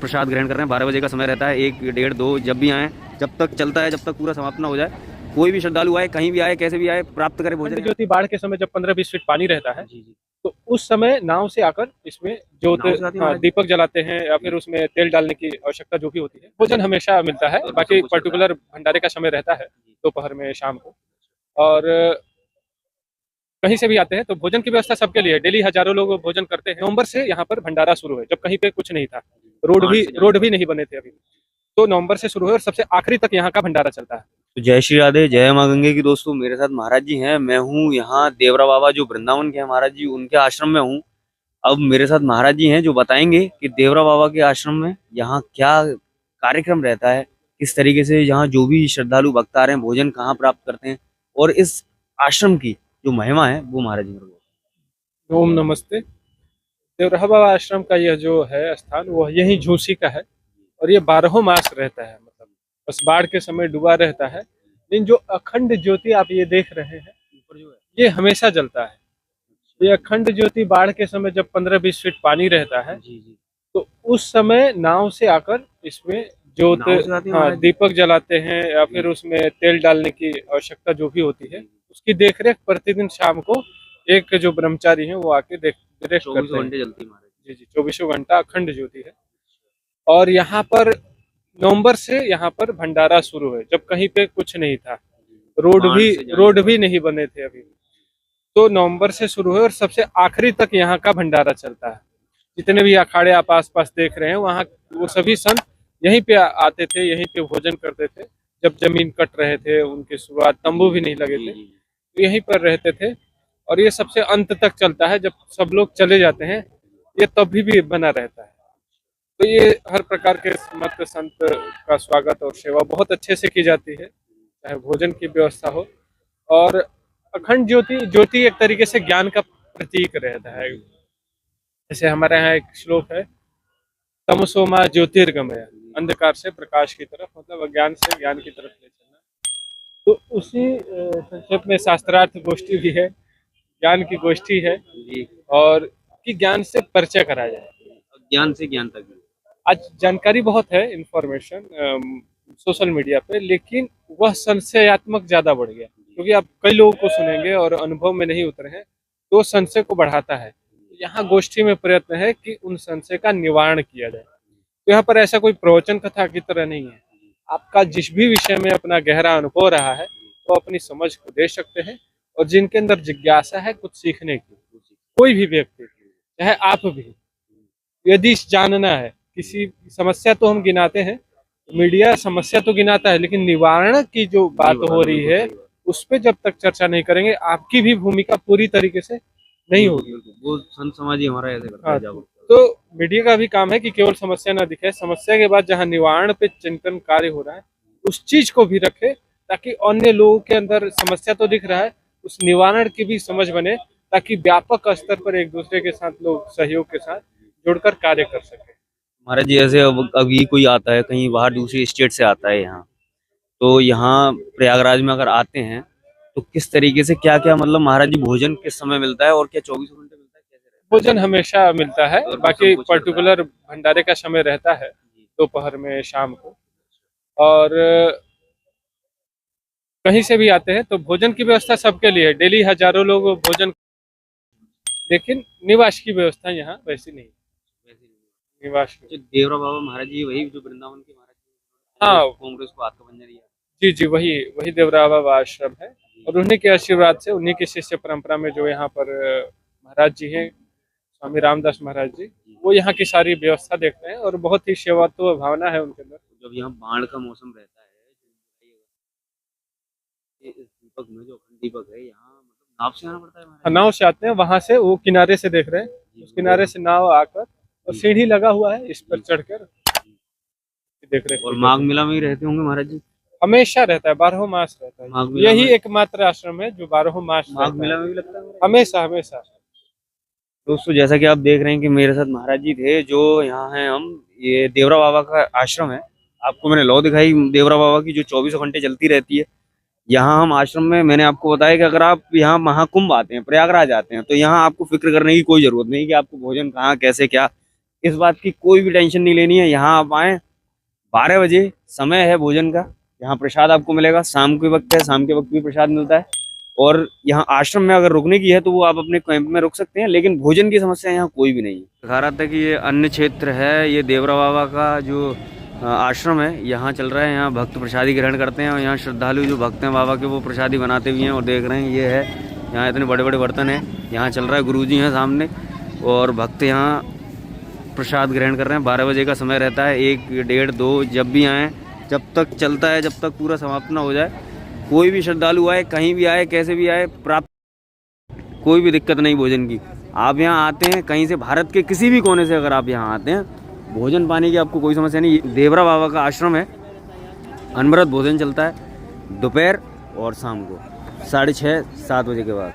प्रसाद ग्रहण कर रहे हैं। 12 बजे का समय रहता है, 1, 1:30, 2 जब भी आएँ, जब तक चलता है, जब तक पूरा समाप्त ना हो जाए। कोई भी श्रद्धालु आए, कहीं भी आए, कैसे भी आए, प्राप्त करे भोजन। ज्योति बाढ़ के समय जब 15-20 फीट पानी रहता है, जी, जी। तो उस समय नाव से आकर इसमें जोत नाव से आती है महाराज जी? दीपक जलाते हैं या फिर उसमें तेल डालने की आवश्यकता जो भी होती है। भोजन हमेशा मिलता है, और भी सब बाकी कुछ चलता है। पर्टिकुलर भंडारे का समय रहता है दोपहर में, शाम को। और कहीं से भी आते हैं तो भोजन की व्यवस्था सबके लिए है। डेली हजारों लोग भोजन करते हैं। नवंबर से यहाँ पर भंडारा शुरू है, जब कहीं पे कुछ नहीं था, मार्च से रोड जाएगा। भी नहीं बने थे अभी। तो नवंबर से शुरू है और सबसे आखिरी तक यहाँ का भंडारा चलता है। तो जय श्री राधे, जय माँ गंगे की। दोस्तों, मेरे साथ महाराज जी हैं। मैं हूँ यहाँ देवरा बाबा जो वृंदावन के हैं महाराज जी, उनके आश्रम में हूँ। अब मेरे साथ महाराज जी हैं जो बताएंगे कि देवरा बाबा के आश्रम में यहाँ क्या कार्यक्रम रहता है, किस तरीके से यहाँ जो भी श्रद्धालु भक्त आ रहे हैं भोजन कहाँ प्राप्त करते हैं, और इस आश्रम की जो महिमा है वो महाराज जी मेरे को। ओम नमस्ते। देवरहा बाबा आश्रम का यह जो है स्थान, वह यही झूसी का है और ये 12 मास रहता है। मतलब बस बाढ़ के समय डूबा रहता है, लेकिन जो अखंड ज्योति आप ये देख रहे हैं, ये हमेशा जलता है। ये अखंड ज्योति बाढ़ के समय जब 15-20 फीट पानी रहता है, जी, जी। तो उस समय नाव से आकर इसमें जोत नाव से आती है महाराज जी? दीपक जलाते हैं या फिर उसमें तेल डालने की आवश्यकता जो भी होती है, उसकी देखरेख प्रतिदिन शाम को एक जो ब्रह्मचारी हैं वो आके देख रेख करते 24 हैं। घंटे चलती है महाराज जी। जी जी, 24 घंटा अखंड ज्योति है। और यहाँ पर नवंबर से यहाँ पर भंडारा शुरू है, जब कहीं पे कुछ नहीं था, मार्च से जाएगा। रोड भी नहीं बने थे अभी। तो नवंबर से शुरू है और सबसे आखिरी तक यहाँ का भंडारा चलता है। जितने भी अखाड़े आप आस पास देख रहे हैं, वहाँ वो सभी संत यहीं पे आते थे, यहीं पे भोजन करते थे। जब जमीन कट रहे थे, उनकी शुरुआत, तंबू भी नहीं लगे जी, थे, जी। तो यहीं पर रहते थे। और ये सबसे अंत तक चलता है, जब सब लोग चले जाते हैं, ये तभी भी बना रहता है। तो ये हर प्रकार के मत संत का स्वागत और सेवा बहुत अच्छे से की जाती है, चाहे भोजन की व्यवस्था हो। और अखंड ज्योति एक तरीके से ज्ञान का प्रतीक रहता है। जैसे हमारे यहाँ एक श्लोक है, तमसो मां ज्योतिर्गमय, अंधकार से प्रकाश की तरफ, मतलब अज्ञान से ज्ञान की तरफ ले चलना। तो उसी संक्षेप में शास्त्रार्थ गोष्ठी भी है, ज्ञान की गोष्ठी है। जी। और कि ज्ञान से परिचय कराया जाए। ज्ञान से ज्ञान तक। आज जानकारी बहुत है, इंफॉर्मेशन सोशल मीडिया पे, लेकिन वह संशयात्मक ज्यादा बढ़ गया, क्योंकि आप कई लोगों को सुनेंगे और अनुभव में नहीं उतरे हैं, तो संशय को बढ़ाता है। यहाँ गोष्ठी में प्रयत्न है कि उन संशय का निवारण किया जाए। तो यहाँ पर ऐसा कोई प्रवचन कथा की तरह नहीं है। आपका जिस भी विषय में अपना गहरा अनुभव रहा है, वो अपनी समझ को दे सकते हैं। और जिनके अंदर जिज्ञासा है कुछ सीखने की, कोई भी व्यक्ति, चाहे आप भी, यदि जानना है किसी समस्या, तो हम गिनाते हैं, मीडिया समस्या तो गिनाता है, लेकिन निवारण की जो बात हो रही है, उस पर जब तक चर्चा नहीं करेंगे, आपकी भी भूमिका पूरी तरीके से नहीं होगी। वो संत समाज ही हमारा ऐसे करता हाँ, है जागरूक। तो मीडिया का भी काम है कि केवल समस्या ना दिखे, समस्या के बाद जहाँ निवारण पे चिंतन कार्य हो रहा है, उस चीज को भी रखे, ताकि अन्य लोगों के अंदर समस्या तो दिख रहा है, उस निवारण की भी समझ बने, ताकि व्यापक स्तर पर एक दूसरे के साथ लोग सहयोग के साथ जुड़कर कार्य कर सके। महाराज जी, ऐसे अब अभी कोई आता है कहीं बाहर दूसरी स्टेट से आता है यहाँ, तो यहाँ प्रयागराज में अगर आते हैं तो किस तरीके से क्या क्या, मतलब महाराज जी भोजन किस समय मिलता है और क्या 24 घंटे मिलता है, कैसे रहता भोजन हमेशा मिलता है, है? और भी सब बाकी कुछ चलता है। पर्टिकुलर भंडारे का समय रहता है जी। दोपहर में, शाम को। और कहीं से भी आते हैं तो भोजन की व्यवस्था सबके लिए है। डेली हजारों लोग भोजन, लेकिन निवास की व्यवस्था यहाँ वैसी नहीं है। वैसे नहीं। निवास की, जो देवरा बाबा महाराज जी वही जो वृंदावन के महाराज जी, हाँ कांग्रेस को हाथ का बंजर दिया। जी जी, वही वही देवरा बाबा आश्रम है। और उन्हीं के आशीर्वाद से, उन्हीं की शिष्य परंपरा में जो यहाँ पर महाराज जी हैं, स्वामी रामदास महाराज जी, वो यहाँ की सारी व्यवस्था देखते हैं और बहुत ही सेवात्व भावना है उनके अंदर। जब यहाँ बाढ़ का मौसम रहता है, ये इस दीपक में जो अखंड दीपक है यहाँ, मतलब नाव से आना पड़ता है महाराज नाव से आते हैं, वहां से वो किनारे से देख रहे हैं, जी। उस किनारे से नाव आकर, और जी। सीढ़ी लगा हुआ है, इस पर चढ़कर देख रहे और हैं। माघ मेला में ही रहते होंगे महाराज जी? हमेशा रहता है, 12 मास रहता है। माघ मेला यही में, एकमात्र आश्रम है जो 12 मास माघ रहता मेला है, में भी लगता है महाराज? हमेशा हमेशा। दोस्तों, जैसा कि आप देख रहे हैं कि मेरे साथ महाराज जी थे जो यहाँ हैं, हम ये देवरा बाबा का आश्रम है। आपको मैंने लौ दिखाई देवरा बाबा की जो 24 घंटे चलती रहती है। यहाँ हम आश्रम में, मैंने आपको बताया कि अगर आप यहाँ महाकुंभ आते हैं, प्रयागराज आते हैं, तो यहाँ आपको फिक्र करने की कोई जरूरत नहीं कि आपको भोजन कहाँ कैसे क्या। इस बात की कोई भी टेंशन नहीं लेनी है। यहाँ आप आए, 12 बजे समय है भोजन का, यहाँ प्रसाद आपको मिलेगा। शाम के वक्त है, शाम के वक्त भी प्रसाद मिलता है। और यहाँ आश्रम में अगर रुकने की है तो वो आप अपने कैंप में रुक सकते हैं, लेकिन भोजन की समस्या यहाँ कोई भी नहीं है। दिखा रहा था कि ये अन्य क्षेत्र है, ये देवरा बाबा का जो आश्रम है यहाँ चल रहा है। यहाँ भक्त प्रसादी ग्रहण करते हैं और यहाँ श्रद्धालु जो भक्त हैं बाबा के वो प्रसादी बनाते भी हैं। और देख रहे हैं ये है, यहाँ इतने बड़े बड़े बर्तन हैं, यहाँ चल रहा है, गुरुजी हैं सामने और भक्त यहाँ प्रसाद ग्रहण कर रहे हैं। 12 बजे का समय रहता है, 1, 1:30, 2 जब भी आएँ, जब तक चलता है, जब तक पूरा समाप्त ना हो जाए। कोई भी श्रद्धालु आए, कहीं भी आए, कैसे भी आए, प्राप्त कोई भी दिक्कत नहीं भोजन की। आप यहाँ आते हैं कहीं से, भारत के किसी भी कोने से अगर आप यहाँ आते हैं, भोजन पानी की आपको कोई समस्या नहीं। देवरा बाबा का आश्रम है, अनवरत भोजन चलता है दोपहर और शाम को 6:30, 7 बजे के बाद।